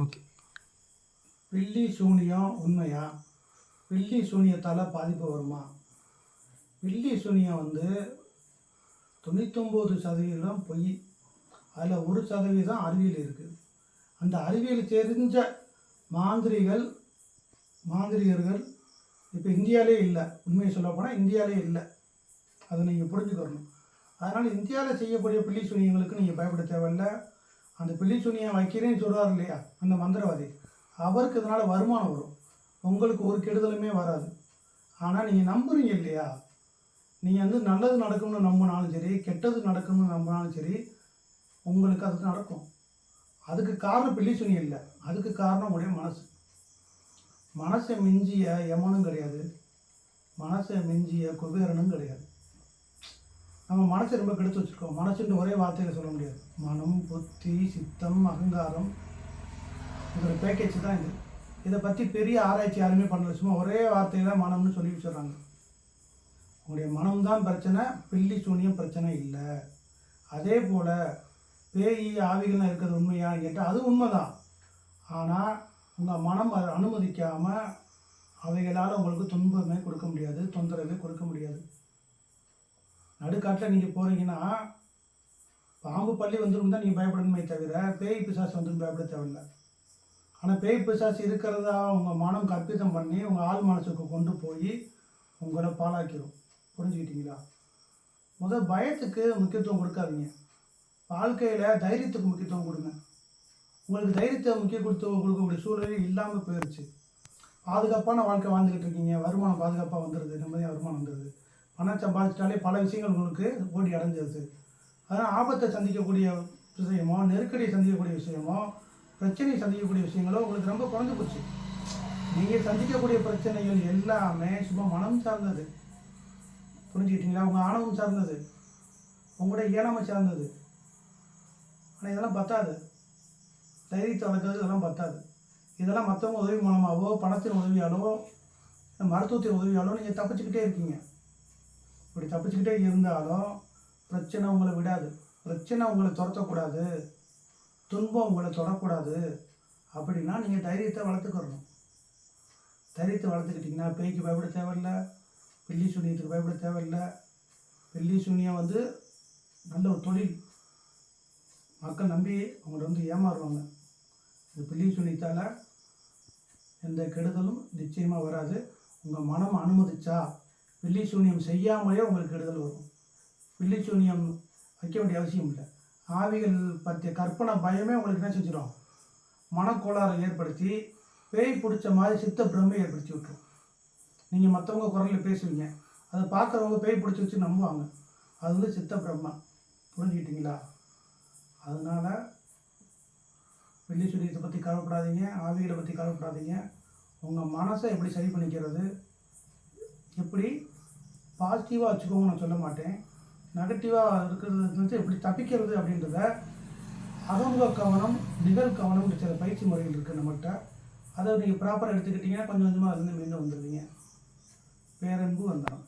Okay. பில்லி சூனியம் உண்மையா? பில்லி சூனியத்தால் பாதிப்பு வருமா? பில்லி சூனியம் 99% பொய். அதில் 1% அறிவியல் இருக்குது. அந்த அறிவியல் தெரிஞ்ச மாந்திரிகர்கள் இப்போ இந்தியாவிலே இல்லை. உண்மையை சொல்லப்போனால் இந்தியாவிலே இல்லை. அதை நீங்கள் புரிஞ்சுக்கணும். அதனால் இந்தியாவில் செய்யக்கூடிய பில்லி சூனியங்களுக்கு நீங்கள் பயப்பட தேவையில்லை. அந்த பில்லி சூனியம் வைக்கிறேன்னு சொல்கிறார் இல்லையா அந்த மந்திரவாதி, அவருக்கு இதனால் வருமானம் வரும். உங்களுக்கு ஒரு கெடுதலுமே வராது. ஆனால் நீங்கள் நம்புறீங்க இல்லையா, நீங்கள் நல்லது நடக்கும்னு நம்பினாலும் சரி, கெட்டது நடக்கும்னு நம்பினாலும் சரி, உங்களுக்கு அது நடக்கும். அதுக்கு காரணம் பில்லி சூனியம் இல்லை, அதுக்கு காரணம் உடைய மனசு. மனசை மிஞ்சிய யமனும் கிடையாது, மனசை மிஞ்சிய குபேரனும் கிடையாது. நம்ம மனசை ரொம்ப கெடுத்து வச்சுருக்கோம். மனசுன்ற ஒரே வார்த்தையில் சொல்ல முடியாது. மனம், புத்தி, சித்தம், அகங்காரம், இதோட பேக்கேஜ் தான் இது. இதை பற்றி பெரிய ஆராய்ச்சி யாருமே பண்ணல. சும்மா ஒரே வார்த்தையில் மனம்னு சொல்லி வச்சுட்றாங்க. உங்களுடைய மனம்தான் பிரச்சனை, பில்லி சூனியம் பிரச்சனை இல்லை. அதே போல் பேய் ஆவிகள்லாம் இருக்கிறது உண்மையான்னு கேட்டால் அது உண்மைதான். ஆனால் உங்கள் மனம் அதை அனுமதிக்காமல் அவைகளால் உங்களுக்கு துன்பமே கொடுக்க முடியாது, தொந்தரவே கொடுக்க முடியாது. நடுக்காட்டில் நீங்கள் போகிறீங்கன்னா பாம்பு பள்ளி வந்துடும் தான் நீங்கள் பயப்படணுமே தவிர பேய் பிசாசு வந்துடும் பயப்பட தேவையில்லை. ஆனால் பேய் பிசாசு இருக்கிறதா உங்கள் மனம் கற்பிதம் பண்ணி உங்கள் ஆள் மனசுக்கு கொண்டு போய் உங்களை பாழாக்கிடும். புரிஞ்சுக்கிட்டீங்களா? பயத்துக்கு முக்கியத்துவம் கொடுக்காதீங்க. வாழ்க்கையில் தைரியத்துக்கு முக்கியத்துவம் கொடுங்க. உங்களுக்கு தைரியத்தை முக்கியத்துவம் கொடுக்கக்கூடிய சூழ்நிலை இல்லாமல் போயிடுச்சு. பாதுகாப்பான வாழ்க்கை வாழ்ந்துக்கிட்டு இருக்கீங்க, வருமானம் பாதுகாப்பாக வந்துடுது, நிம்மதியாக வருமானம் வந்துடுது, பணம் சம்பாதிச்சிட்டாலே பல விஷயங்கள் உங்களுக்கு ஓடி அடைஞ்சிருது. அதனால் ஆபத்தை சந்திக்கக்கூடிய விஷயமோ, நெருக்கடியை சந்திக்கக்கூடிய விஷயமோ, பிரச்சனையை சந்திக்கக்கூடிய விஷயங்களோ உங்களுக்கு ரொம்ப குறைஞ்சு போச்சு. நீங்கள் சந்திக்கக்கூடிய பிரச்சனைகள் எல்லாமே சும்மா மனம் சார்ந்தது. புரிஞ்சுக்கிட்டீங்களா? உங்கள் ஆணவம் சார்ந்தது, உங்களுடைய இயலாமை சார்ந்தது. ஆனால் இதெல்லாம் பத்தாது. தைரியத்தை வளர்க்குறது இதெல்லாம் பத்தாது. இதெல்லாம் மற்றவங்க உதவி மூலமாகவோ, பணத்தின் உதவியாலோ, மருத்துவத்தின் உதவியாலோ நீங்கள் தப்பிச்சுக்கிட்டே இருக்கீங்க. இப்படி தப்பிச்சுக்கிட்டே இருந்தாலும் பிரச்சனை உங்களை விடாது. பிரச்சனை உங்களை துரத்தக்கூடாது, துன்பம் உங்களை தொடக்கூடாது. அப்படின்னா நீங்கள் தைரியத்தை வளர்த்துக்கிறணும். தைரியத்தை வளர்த்துக்கிட்டிங்கன்னா பேய்க்கு பயப்பட தேவையில்லை, பில்லி சூனியத்துக்கு பயப்பட தேவையில்லை. பில்லி சூனியம் நல்ல ஒரு தொழில். மக்கள் நம்பி அவங்கள ஏமாறுவாங்க. இந்த பில்லி சூனியத்தால் எந்த கெடுதலும் நிச்சயமாக வராது. உங்கள் மனம் அனுமதிச்சா பில்லி சூனியம் செய்யாமலே உங்களுக்கு கெடுதல் வரும். பில்லி சூனியம் வைக்க வேண்டிய அவசியம் இல்லை. ஆவிகள் பற்றிய கற்பனை பயமே உங்களுக்கு என்ன செஞ்சிடும், மனக்கோளாறை ஏற்படுத்தி பேய் பிடிச்ச மாதிரி சித்த பிரம்மை ஏற்படுத்தி விட்டுரும். நீங்கள் மற்றவங்க குரலில் பேசுவீங்க, அதை பார்க்குறவங்க பேய் பிடிச்சி வச்சு நம்புவாங்க. அது சித்த பிரம்மா. புரிஞ்சுக்கிட்டீங்களா? அதனால் பில்லி சூனியத்தை பற்றி கவலைப்படாதீங்க, ஆவிகளை பற்றி கவலைப்படாதீங்க. உங்கள் மனசை எப்படி சரி பண்ணிக்கிறது, எப்படி பாசிட்டிவாக வச்சுக்கோங்க நான் சொல்ல மாட்டேன். நெகட்டிவாக இருக்கிறது எப்படி தப்பிக்கிறது அப்படின்றத அகமுக கவனம், நிகழ்கவனம்ன்ற சில பயிற்சி முறைகள் இருக்குது நம்மகிட்ட. அதை நீங்கள் ப்ராப்பராக எடுத்துக்கிட்டிங்கன்னா கொஞ்சம் கொஞ்சமாக அதுலேருந்து மீண்டும் வந்துடுவீங்க. பேரன்பு வந்தாலும்